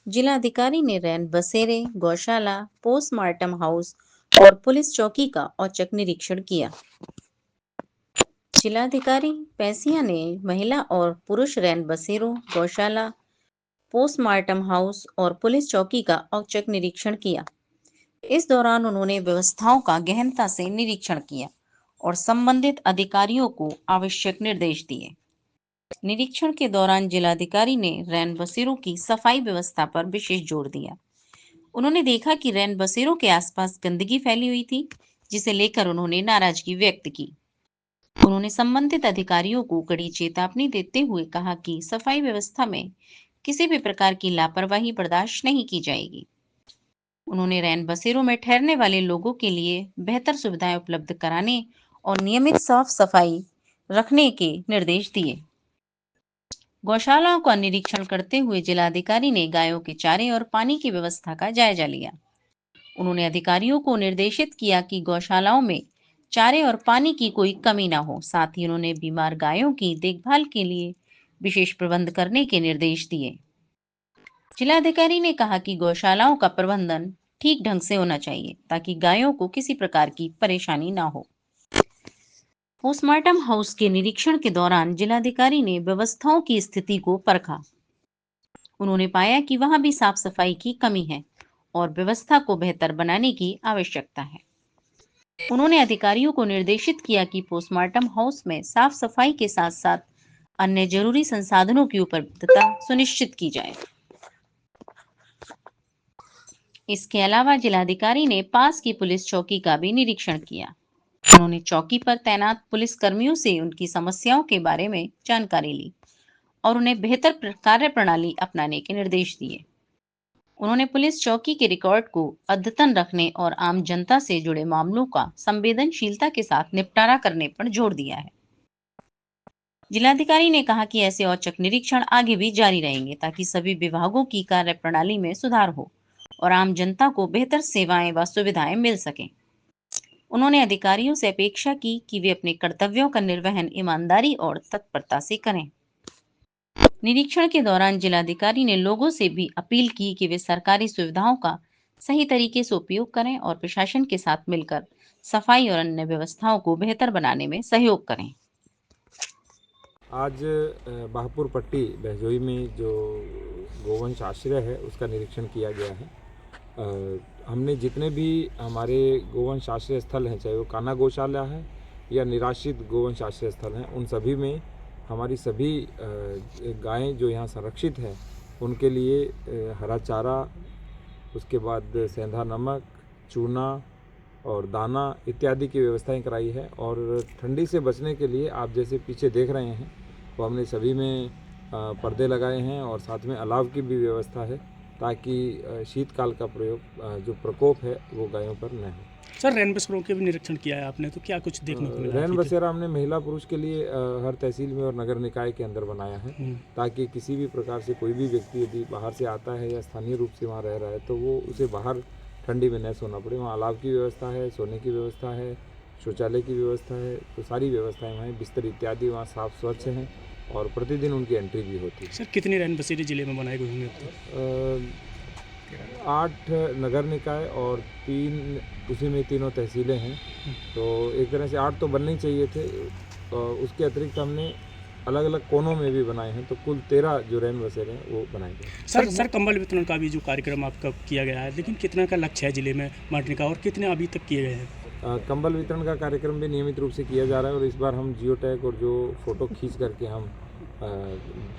जिलाधिकारी ने रैन बसेरे, गौशाला, पोस्टमार्टम हाउस और पुलिस चौकी का औचक निरीक्षण किया। जिलाधिकारी पैसिया ने महिला और पुरुष रैन बसेरों, गौशाला, पोस्टमार्टम हाउस और पुलिस चौकी का औचक निरीक्षण किया। इस दौरान उन्होंने व्यवस्थाओं का गहनता से निरीक्षण किया और संबंधित अधिकारियों को आवश्यक निर्देश दिए। निरीक्षण के दौरान जिलाधिकारी ने रैन बसेरों की सफाई व्यवस्था पर विशेष जोर दिया। उन्होंने देखा कि रैन बसेरों के आसपास गंदगी फैली हुई थी, जिसे लेकर उन्होंने नाराजगी व्यक्त की। उन्होंने संबंधित अधिकारियों को कड़ी चेतावनी देते हुए कहा कि सफाई व्यवस्था में किसी भी प्रकार की लापरवाही बर्दाश्त नहीं की जाएगी। उन्होंने रैन बसेरों में ठहरने वाले लोगों के लिए बेहतर सुविधाएं उपलब्ध कराने और नियमित साफ सफाई रखने के निर्देश दिए। गौशालाओं का निरीक्षण करते हुए जिलाधिकारी ने गायों के चारे और पानी की व्यवस्था का जायजा लिया। उन्होंने अधिकारियों को निर्देशित किया कि गौशालाओं में चारे और पानी की कोई कमी न हो। साथ ही उन्होंने बीमार गायों की देखभाल के लिए विशेष प्रबंध करने के निर्देश दिए। जिलाधिकारी ने कहा कि गौशालाओं का प्रबंधन ठीक ढंग से होना चाहिए ताकि गायों को किसी प्रकार की परेशानी न हो। पोस्टमार्टम हाउस के निरीक्षण के दौरान जिलाधिकारी ने व्यवस्थाओं की स्थिति को परखा। उन्होंने पाया कि वहां भी साफ सफाई की कमी है और व्यवस्था को बेहतर बनाने की आवश्यकता है। उन्होंने अधिकारियों को निर्देशित किया कि पोस्टमार्टम हाउस में साफ सफाई के साथ साथ अन्य जरूरी संसाधनों की उपलब्धता सुनिश्चित की जाए। इसके अलावा जिलाधिकारी ने पास की पुलिस चौकी का भी निरीक्षण किया। उन्होंने चौकी पर तैनात पुलिस कर्मियों से उनकी समस्याओं के बारे में जानकारी ली और उन्हें बेहतर कार्य प्रणाली अपनाने के निर्देश दिए। उन्होंने पुलिस चौकी के रिकॉर्ड को अद्यतन रखने और आम जनता से जुड़े मामलों का संवेदनशीलता के साथ निपटारा करने पर जोर दिया है। जिलाधिकारी ने कहा कि ऐसे औचक निरीक्षण आगे भी जारी रहेंगे ताकि सभी विभागों की कार्य प्रणाली में सुधार हो और आम जनता को बेहतर सेवाएं व सुविधाएं मिल सकें। उन्होंने अधिकारियों से अपेक्षा की कि वे अपने कर्तव्यों का निर्वहन ईमानदारी और तत्परता से करें। निरीक्षण के दौरान जिलाधिकारी ने लोगों से भी अपील की कि वे सरकारी सुविधाओं का सही तरीके से उपयोग करें और प्रशासन के साथ मिलकर सफाई और अन्य व्यवस्थाओं को बेहतर बनाने में सहयोग करें। आज बाहपुर पट्टी बहजोई में जो गोवंश आश्रय है उसका निरीक्षण किया गया है। हमने जितने भी हमारे गोवंश आश्रय स्थल हैं, चाहे वो कान्हा गौशाला है या निराश्रित गोवंश आश्रय स्थल हैं, उन सभी में हमारी सभी गायें जो यहाँ संरक्षित हैं उनके लिए हरा चारा, उसके बाद सेंधा नमक, चूना और दाना इत्यादि की व्यवस्थाएं कराई है। और ठंडी से बचने के लिए आप जैसे पीछे देख रहे हैं वो हमने सभी में पर्दे लगाए हैं और साथ में अलाव की भी व्यवस्था है ताकि शीतकाल का जो प्रकोप है वो गायों पर न हो। सर, रैन बसेरों के भी निरीक्षण किया है आपने, तो क्या कुछ देखने को मिला? रैन बसेरा हमने महिला पुरुष के लिए हर तहसील में और नगर निकाय के अंदर बनाया है ताकि किसी भी प्रकार से कोई भी व्यक्ति यदि बाहर से आता है या स्थानीय रूप से वहाँ रह रहा है तो वो उसे बाहर ठंडी में न सोना पड़े। वहाँ अलाव की व्यवस्था है, सोने की व्यवस्था है, शौचालय की व्यवस्था है, तो सारी व्यवस्थाएं वहाँ, बिस्तर इत्यादि वहाँ साफ स्वच्छ हैं और प्रतिदिन उनकी एंट्री भी होती है। सर, कितने रैन बसेरे जिले में बनाए गए होंगे? 8 नगर निकाय और 3 उसी में तीनों तहसीलें हैं, तो एक तरह से 8 तो बनने ही चाहिए थे। उसके अतिरिक्त हमने अलग अलग कोनों में भी बनाए हैं, तो कुल 13 जो रैन बसेरे हैं वो बनाए गए। सर, कंबल वितरण का भी जो कार्यक्रम आपका किया गया है, लेकिन कितना का लक्ष्य है जिले में बांटने का और कितने अभी तक किए गए हैं? कंबल वितरण का कार्यक्रम भी नियमित रूप से किया जा रहा है और इस बार हम जियो टैग और जो फ़ोटो खींच करके हम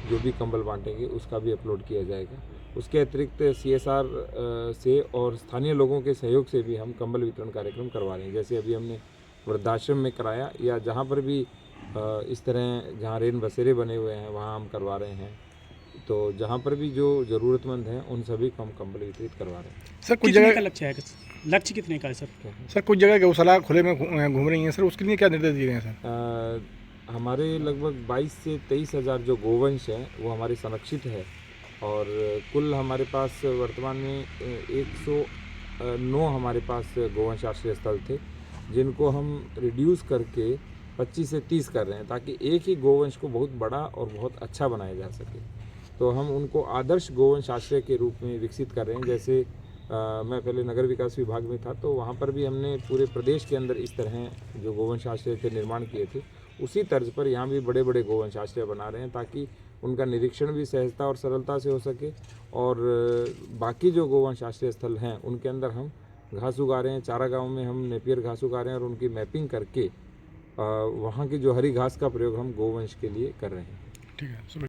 जो भी कंबल बांटेंगे उसका भी अपलोड किया जाएगा। उसके अतिरिक्त CSR से और स्थानीय लोगों के सहयोग से भी हम कंबल वितरण कार्यक्रम करवा रहे हैं। जैसे अभी हमने वृद्धाश्रम में कराया या जहाँ पर भी इस तरह जहाँ रैन बसेरे बने हुए हैं वहाँ हम करवा रहे हैं, तो जहाँ पर भी जो ज़रूरतमंद हैं उन सभी को हम कंबल वितरित करवा रहे हैं। सर, कुछ जगह का लक्ष्य है, लक्ष्य कितने का है सर? सर, कुछ जगह गौशाला खुले में घूम रही हैं सर, उसके लिए क्या निर्देश दिए गए हैं सर? हमारे लगभग 22 से 23 हज़ार जो गोवंश हैं वो हमारे संरक्षित है और कुल हमारे पास वर्तमान में 109 हमारे पास गोवंश आश्रय स्थल थे, जिनको हम रिड्यूस करके 25 से 30 कर रहे हैं ताकि एक ही गोवंश को बहुत बड़ा और बहुत अच्छा बनाया जा सके। तो हम उनको आदर्श गोवंश आश्रय के रूप में विकसित कर रहे हैं। जैसे मैं पहले नगर विकास विभाग में था, तो वहाँ पर भी हमने पूरे प्रदेश के अंदर इस तरह जो गोवंश आश्रय थे निर्माण किए थे। उसी तर्ज पर यहाँ भी बड़े बड़े गोवंश आश्रय बना रहे हैं, ताकि उनका निरीक्षण भी सहजता और सरलता से हो सके। और बाकी जो गोवंश आश्रय स्थल हैं उनके अंदर हम घास उगा रहे हैं। चारागांव में हम नेपियर घास उगा रहे हैं और उनकी मैपिंग करके वहाँ की जो हरी घास का प्रयोग हम गोवंश के लिए कर रहे हैं। ठीक है।